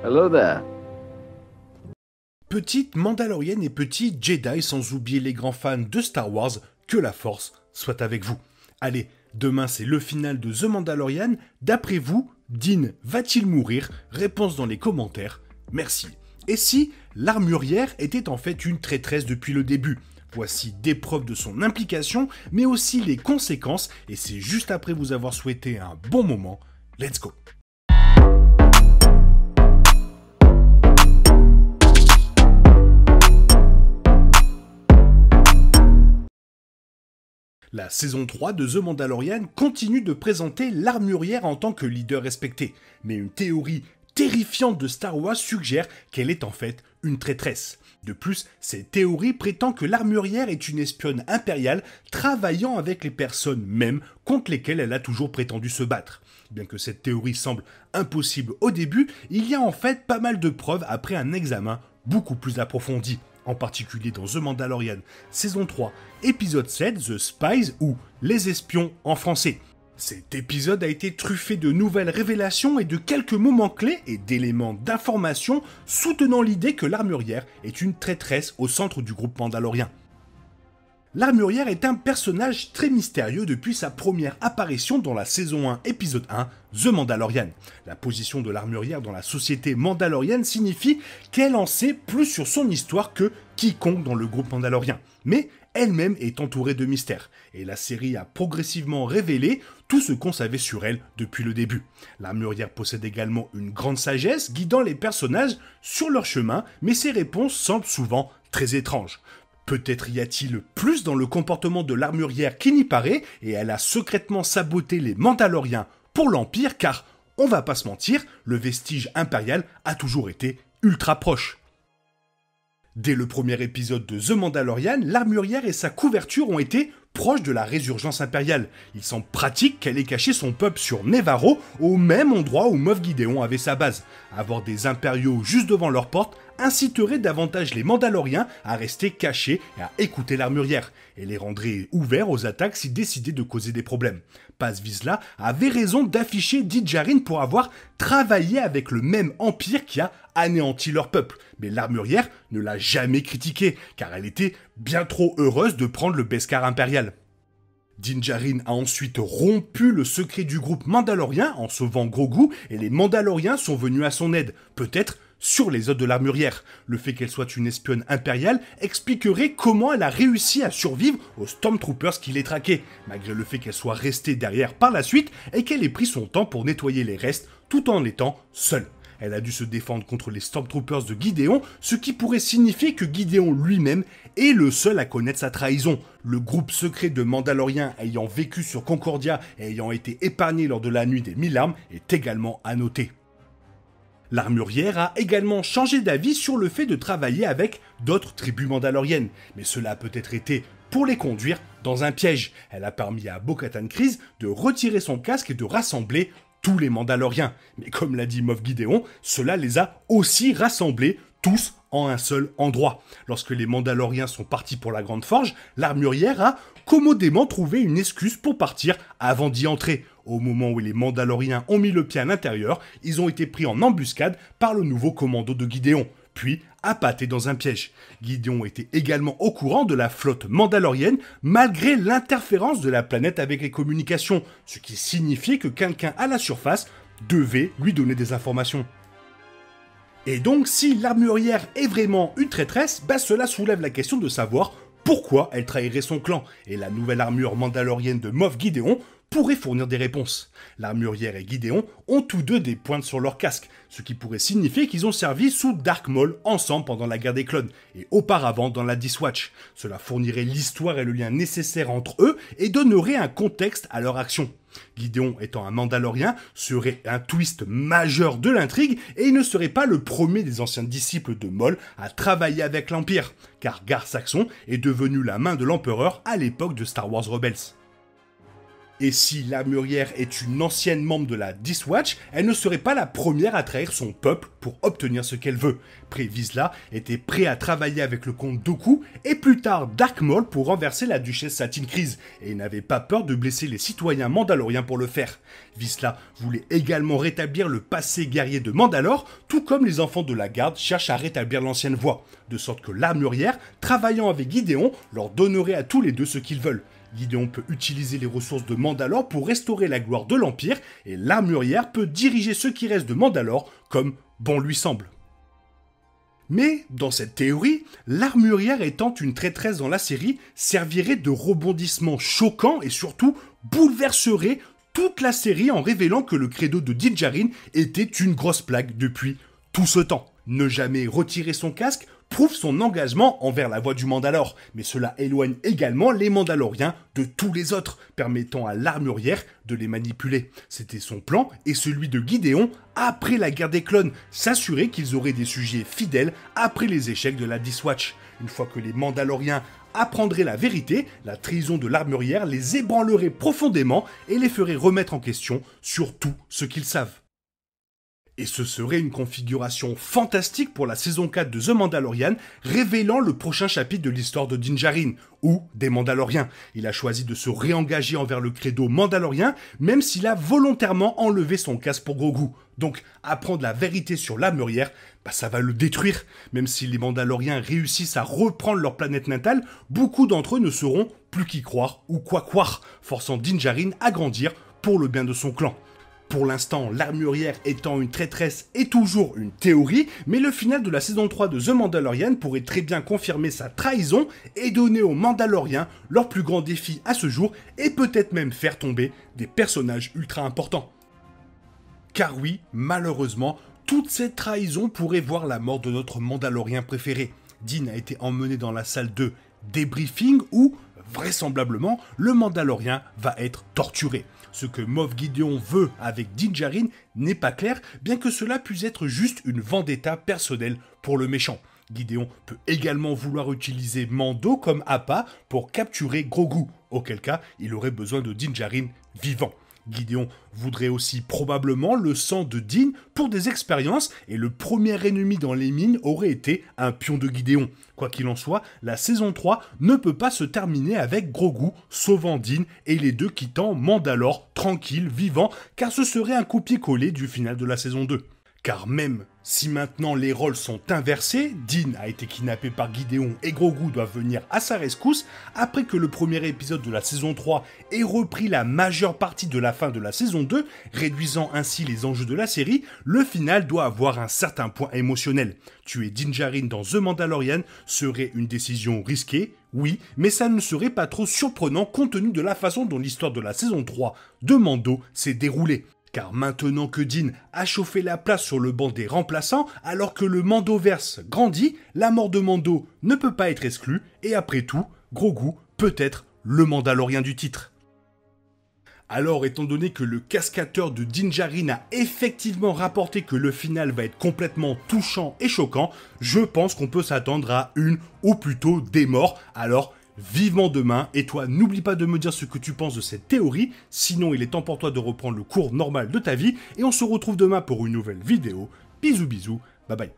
Hello there. Petite Mandalorienne et petit Jedi, sans oublier les grands fans de Star Wars, que la force soit avec vous. Allez, demain c'est le final de The Mandalorian. D'après vous, Din va-t-il mourir? Réponse dans les commentaires. Merci. Et si l'armurière était en fait une traîtresse depuis le début? Voici des preuves de son implication, mais aussi les conséquences, et c'est juste après vous avoir souhaité un bon moment. Let's go! La saison 3 de The Mandalorian continue de présenter l'armurière en tant que leader respecté, mais une théorie terrifiante de Star Wars suggère qu'elle est en fait une traîtresse. De plus, cette théorie prétend que l'armurière est une espionne impériale travaillant avec les personnes mêmes contre lesquelles elle a toujours prétendu se battre. Bien que cette théorie semble impossible au début, il y a en fait pas mal de preuves après un examen beaucoup plus approfondi. En particulier dans The Mandalorian, saison 3, épisode 7, The Spies, ou Les Espions en français. Cet épisode a été truffé de nouvelles révélations et de quelques moments clés et d'éléments d'information soutenant l'idée que l'armurière est une traîtresse au centre du groupe mandalorien. L'armurière est un personnage très mystérieux depuis sa première apparition dans la saison 1, épisode 1, The Mandalorian. La position de l'armurière dans la société mandalorienne signifie qu'elle en sait plus sur son histoire que quiconque dans le groupe mandalorien. Mais elle-même est entourée de mystères, et la série a progressivement révélé tout ce qu'on savait sur elle depuis le début. L'armurière possède également une grande sagesse guidant les personnages sur leur chemin, mais ses réponses semblent souvent très étranges. Peut-être y a-t-il plus dans le comportement de l'armurière qui n'y paraît, et elle a secrètement saboté les Mandaloriens pour l'Empire, car, on va pas se mentir, le vestige impérial a toujours été ultra proche. Dès le premier épisode de The Mandalorian, l'armurière et sa couverture ont été proches de la résurgence impériale. Il semble pratique qu'elle ait caché son peuple sur Nevarro, au même endroit où Moff Gideon avait sa base. Avoir des impériaux juste devant leur porte inciterait davantage les Mandaloriens à rester cachés et à écouter l'armurière, et les rendrait ouverts aux attaques s'ils décidaient de causer des problèmes. Paz Vizsla avait raison d'afficher Din Djarin pour avoir travaillé avec le même empire qui a anéanti leur peuple, mais l'armurière ne l'a jamais critiqué, car elle était bien trop heureuse de prendre le Beskar impérial. Din Djarin a ensuite rompu le secret du groupe mandalorien en sauvant Grogu, et les Mandaloriens sont venus à son aide, peut-être sur les ordres de l'armurière. Le fait qu'elle soit une espionne impériale expliquerait comment elle a réussi à survivre aux Stormtroopers qui les traquaient, malgré le fait qu'elle soit restée derrière par la suite et qu'elle ait pris son temps pour nettoyer les restes tout en étant seule. Elle a dû se défendre contre les Stormtroopers de Gideon, ce qui pourrait signifier que Gideon lui-même est le seul à connaître sa trahison. Le groupe secret de Mandaloriens ayant vécu sur Concordia et ayant été épargné lors de la nuit des 1000 armes est également à noter. L'armurière a également changé d'avis sur le fait de travailler avec d'autres tribus mandaloriennes, mais cela a peut-être été pour les conduire dans un piège. Elle a permis à Bo-Katan Kryze de retirer son casque et de rassembler tous les Mandaloriens. Mais comme l'a dit Moff Gideon, cela les a aussi rassemblés tous en un seul endroit. Lorsque les Mandaloriens sont partis pour la Grande Forge, l'armurière a commodément trouvé une excuse pour partir avant d'y entrer. Au moment où les Mandaloriens ont mis le pied à l'intérieur, ils ont été pris en embuscade par le nouveau commando de Gideon, puis appâtés dans un piège. Gideon était également au courant de la flotte mandalorienne malgré l'interférence de la planète avec les communications, ce qui signifiait que quelqu'un à la surface devait lui donner des informations. Et donc, si l'armurière est vraiment une traîtresse, cela soulève la question de savoir pourquoi elle trahirait son clan, et la nouvelle armure mandalorienne de Moff Gideon pourrait fournir des réponses. L'armurière et Gideon ont tous deux des pointes sur leur casque, ce qui pourrait signifier qu'ils ont servi sous Dark Maul ensemble pendant la guerre des clones, et auparavant dans la Death Watch. Cela fournirait l'histoire et le lien nécessaire entre eux, et donnerait un contexte à leur action. Gideon étant un Mandalorien serait un twist majeur de l'intrigue, et il ne serait pas le premier des anciens disciples de Maul à travailler avec l'Empire, car Gar Saxon est devenu la main de l'Empereur à l'époque de Star Wars Rebels. Et si l'armurière est une ancienne membre de la Death Watch, elle ne serait pas la première à trahir son peuple pour obtenir ce qu'elle veut. Vizsla était prêt à travailler avec le comte Dooku et plus tard Dark Maul pour renverser la duchesse Satine Kryze, et il n'avait pas peur de blesser les citoyens mandaloriens pour le faire. Vizsla voulait également rétablir le passé guerrier de Mandalore, tout comme les enfants de la garde cherchent à rétablir l'ancienne voie, de sorte que l'armurière, travaillant avec Gideon, leur donnerait à tous les deux ce qu'ils veulent. Gideon peut utiliser les ressources de Mandalore pour restaurer la gloire de l'Empire, et l'armurière peut diriger ce qui reste de Mandalore comme bon lui semble. Mais, dans cette théorie, l'armurière étant une traîtresse dans la série, servirait de rebondissement choquant et surtout bouleverserait toute la série en révélant que le credo de Din Djarin était une grosse blague depuis tout ce temps. Ne jamais retirer son casque prouve son engagement envers la voie du Mandalore, mais cela éloigne également les Mandaloriens de tous les autres, permettant à l'armurière de les manipuler. C'était son plan et celui de Gideon après la guerre des clones, s'assurer qu'ils auraient des sujets fidèles après les échecs de la Death Watch. Une fois que les Mandaloriens apprendraient la vérité, la trahison de l'armurière les ébranlerait profondément et les ferait remettre en question sur tout ce qu'ils savent. Et ce serait une configuration fantastique pour la saison 4 de The Mandalorian, révélant le prochain chapitre de l'histoire de Din Djarin, ou des Mandaloriens. Il a choisi de se réengager envers le credo mandalorien, même s'il a volontairement enlevé son casque pour Grogu. Donc, apprendre la vérité sur l'armurière, ça va le détruire. Même si les Mandaloriens réussissent à reprendre leur planète natale, beaucoup d'entre eux ne sauront plus qui croire ou quoi croire, forçant Din Djarin à grandir pour le bien de son clan. Pour l'instant, l'armurière étant une traîtresse est toujours une théorie, mais le final de la saison 3 de The Mandalorian pourrait très bien confirmer sa trahison et donner aux Mandaloriens leur plus grand défi à ce jour et peut-être même faire tomber des personnages ultra importants. Car oui, malheureusement, toute cette trahison pourrait voir la mort de notre Mandalorien préféré. Din a été emmené dans la salle de débriefing où, vraisemblablement, le Mandalorien va être torturé. Ce que Moff Gideon veut avec Din Djarin n'est pas clair, bien que cela puisse être juste une vendetta personnelle pour le méchant. Gideon peut également vouloir utiliser Mando comme appât pour capturer Grogu, auquel cas il aurait besoin de Din Djarin vivant. Gideon voudrait aussi probablement le sang de Din pour des expériences et le premier ennemi dans les mines aurait été un pion de Gideon. Quoi qu'il en soit, la saison 3 ne peut pas se terminer avec Grogu sauvant Din et les deux quittant Mandalore tranquilles, vivants, car ce serait un copier-coller du final de la saison 2. Car même si maintenant les rôles sont inversés, Din a été kidnappé par Gideon et Grogu doit venir à sa rescousse, après que le premier épisode de la saison 3 ait repris la majeure partie de la fin de la saison 2, réduisant ainsi les enjeux de la série, le final doit avoir un certain point émotionnel. Tuer Din Djarin dans The Mandalorian serait une décision risquée, oui, mais ça ne serait pas trop surprenant compte tenu de la façon dont l'histoire de la saison 3 de Mando s'est déroulée. Car maintenant que Din a chauffé la place sur le banc des remplaçants, alors que le Mandoverse grandit, la mort de Mando ne peut pas être exclue, et après tout, Grogu peut être le Mandalorien du titre. Alors, étant donné que le cascateur de Din Djarin a effectivement rapporté que le final va être complètement touchant et choquant, je pense qu'on peut s'attendre à une, ou plutôt des morts, alors vivement demain, et toi n'oublie pas de me dire ce que tu penses de cette théorie, sinon il est temps pour toi de reprendre le cours normal de ta vie, et on se retrouve demain pour une nouvelle vidéo. Bisous bisous, bye bye.